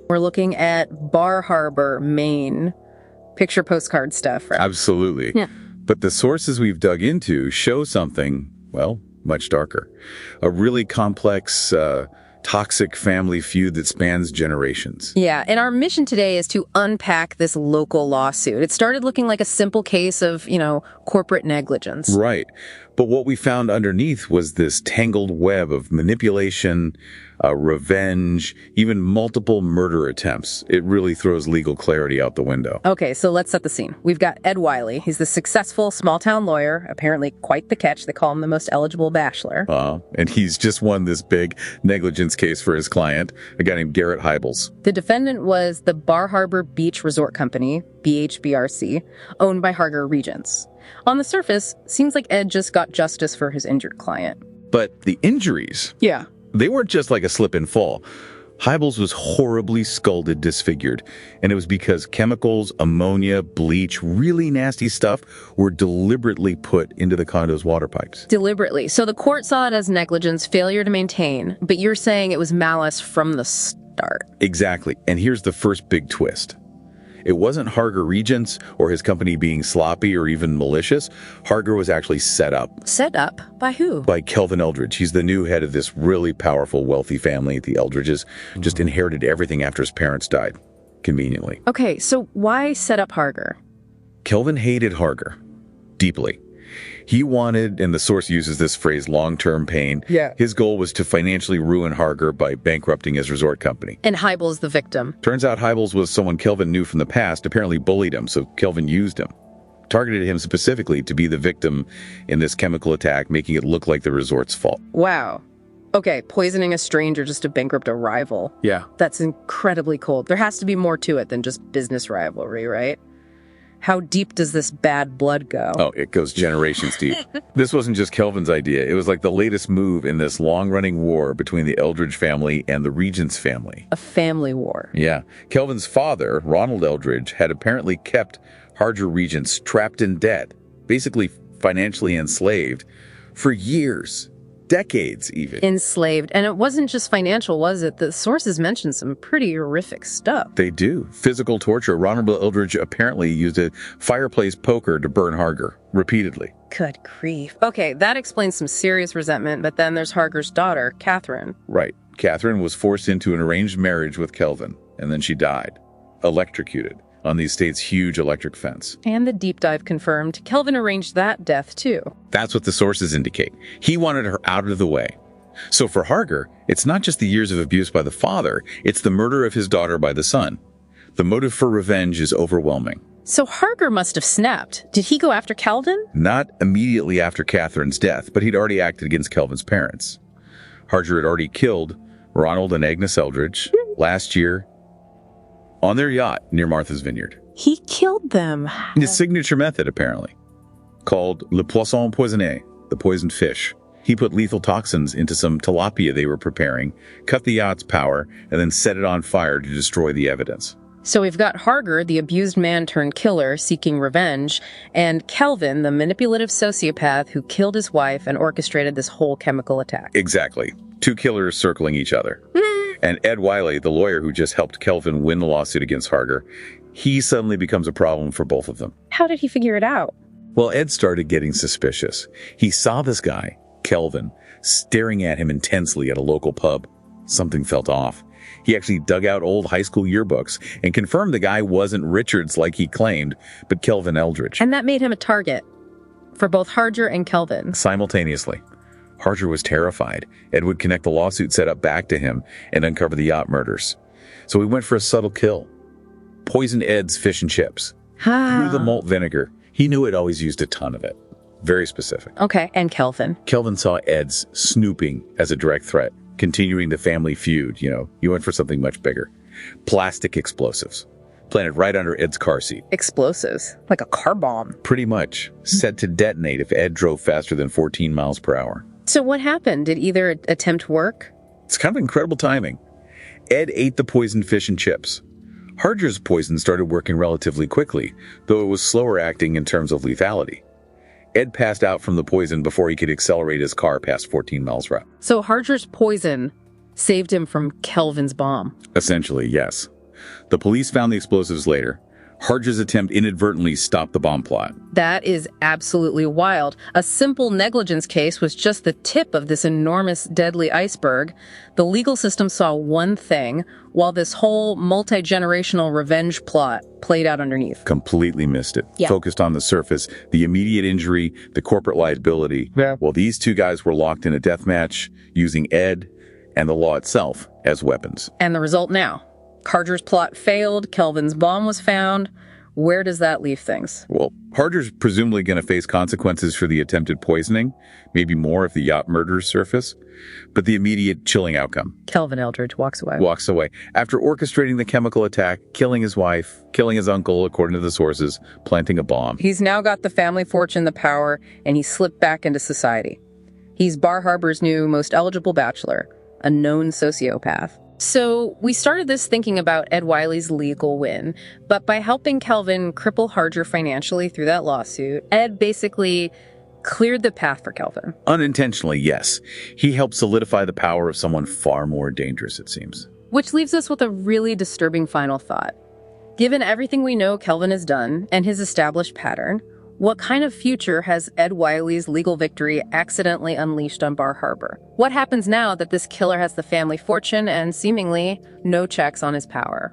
We're looking at Bar Harbor, Maine. Picture postcard stuff, right? Absolutely. Yeah. But the sources we've dug into show something, well, much darker. A really complex, toxic family feud that spans generations. Yeah, and our mission today is to unpack this local lawsuit. It started looking like a simple case of, corporate negligence. Right. But what we found underneath was this tangled web of manipulation, revenge, even multiple murder attempts. It really throws legal clarity out the window. Okay, so let's set the scene. We've got Ed Wiley. He's the successful small-town lawyer, apparently quite the catch. They call him the most eligible bachelor. And he's just won this big negligence case for his client, a guy named Garrett Hybels. The defendant was the Bar Harbor Beach Resort Company, BHBRC, owned by Harger Regents. On the surface, seems like Ed just got justice for his injured client. But the injuries, Yeah. they weren't just like a slip and fall. Hybels was horribly scalded, disfigured, and it was because chemicals, ammonia, bleach, really nasty stuff were deliberately put into the condo's water pipes. Deliberately. So the court saw it as negligence, failure to maintain, but you're saying it was malice from the start. Exactly. And here's the first big twist. It wasn't Harger Regents or his company being sloppy or even malicious. Harger was actually set up. Set up? By who? By Kelvin Eldridge. He's the new head of this really powerful, wealthy family. The Eldridges just inherited everything after his parents died, conveniently. Okay, so why set up Harger? Kelvin hated Harger deeply. He wanted, and the source uses this phrase, long-term pain. Yeah. His goal was to financially ruin Harger by bankrupting his resort company. And Hybels the victim. Turns out Hybels was someone Kelvin knew from the past, apparently bullied him, so Kelvin used him. Targeted him specifically to be the victim in this chemical attack, making it look like the resort's fault. Wow. Okay, poisoning a stranger just to bankrupt a rival. Yeah. That's incredibly cold. There has to be more to it than just business rivalry, right? How deep does this bad blood go? Oh, it goes generations deep. This wasn't just Kelvin's idea. It was like the latest move in this long-running war between the Eldridge family and the Regents family. A family war. Yeah. Kelvin's father, Ronald Eldridge, had apparently kept Harger Regents trapped in debt, basically financially enslaved, for years. Decades, even. Enslaved. And it wasn't just financial, was it? The sources mentioned some pretty horrific stuff. They do. Physical torture. Ronald Eldridge apparently used a fireplace poker to burn Harger repeatedly. Good grief. Okay, that explains some serious resentment, but then there's Harger's daughter, Catherine. Right. Catherine was forced into an arranged marriage with Kelvin, and then she died, electrocuted, on the estate's huge electric fence. And the deep dive confirmed Kelvin arranged that death, too. That's what the sources indicate. He wanted her out of the way. So for Harger, it's not just the years of abuse by the father, it's the murder of his daughter by the son. The motive for revenge is overwhelming. So Harger must have snapped. Did he go after Kelvin? Not immediately after Catherine's death, but he'd already acted against Kelvin's parents. Harger had already killed Ronald and Agnes Eldridge last year on their yacht near Martha's Vineyard. He killed them. His signature method, apparently, called le poisson poisonné, the poisoned fish. He put lethal toxins into some tilapia they were preparing, cut the yacht's power, and then set it on fire to destroy the evidence. So we've got Harger, the abused man turned killer, seeking revenge, and Kelvin, the manipulative sociopath who killed his wife and orchestrated this whole chemical attack. Exactly. Two killers circling each other. And Ed Wiley, the lawyer who just helped Kelvin win the lawsuit against Harger, he suddenly becomes a problem for both of them. How did he figure it out? Well, Ed started getting suspicious. He saw this guy, Kelvin, staring at him intensely at a local pub. Something felt off. He actually dug out old high school yearbooks and confirmed the guy wasn't Richards like he claimed, but Kelvin Eldridge. And that made him a target for both Harger and Kelvin. Simultaneously. Harger was terrified. Ed would connect the lawsuit set up back to him and uncover the yacht murders. So he went for a subtle kill. Poisoned Ed's fish and chips. Through the malt vinegar. He knew Ed always used a ton of it. Very specific. Okay, and Kelvin. Kelvin saw Ed's snooping as a direct threat, continuing the family feud. You went for something much bigger. Plastic explosives. Planted right under Ed's car seat. Explosives? Like a car bomb? Pretty much. Set to detonate if Ed drove faster than 14 miles per hour. So what happened? Did either attempt work? It's kind of incredible timing. Ed ate the poisoned fish and chips. Harger's poison started working relatively quickly, though it was slower acting in terms of lethality. Ed passed out from the poison before he could accelerate his car past 14 miles per hour. So Harger's poison saved him from Kelvin's bomb. Essentially, yes. The police found the explosives later. Harger's attempt inadvertently stopped the bomb plot. That is absolutely wild. A simple negligence case was just the tip of this enormous, deadly iceberg. The legal system saw one thing, while this whole multi-generational revenge plot played out underneath. Completely missed it. Yeah. Focused on the surface, the immediate injury, the corporate liability. Yeah. Well, these two guys were locked in a death match using Ed and the law itself as weapons. And the result now. Harger's plot failed, Kelvin's bomb was found. Where does that leave things? Well, Harger's presumably going to face consequences for the attempted poisoning, maybe more if the yacht murders surface. But the immediate chilling outcome. Kelvin Eldridge walks away. Walks away. After orchestrating the chemical attack, killing his wife, killing his uncle, according to the sources, planting a bomb. He's now got the family fortune, the power, and he slipped back into society. He's Bar Harbor's new most eligible bachelor, a known sociopath. So we started this thinking about Ed Wiley's legal win, but by helping Kelvin cripple Harger financially through that lawsuit, Ed basically cleared the path for Kelvin. Unintentionally, yes. He helped solidify the power of someone far more dangerous, it seems. Which leaves us with a really disturbing final thought. Given everything we know Kelvin has done and his established pattern, what kind of future has Ed Wiley's legal victory accidentally unleashed on Bar Harbor? What happens now that this killer has the family fortune and seemingly no checks on his power?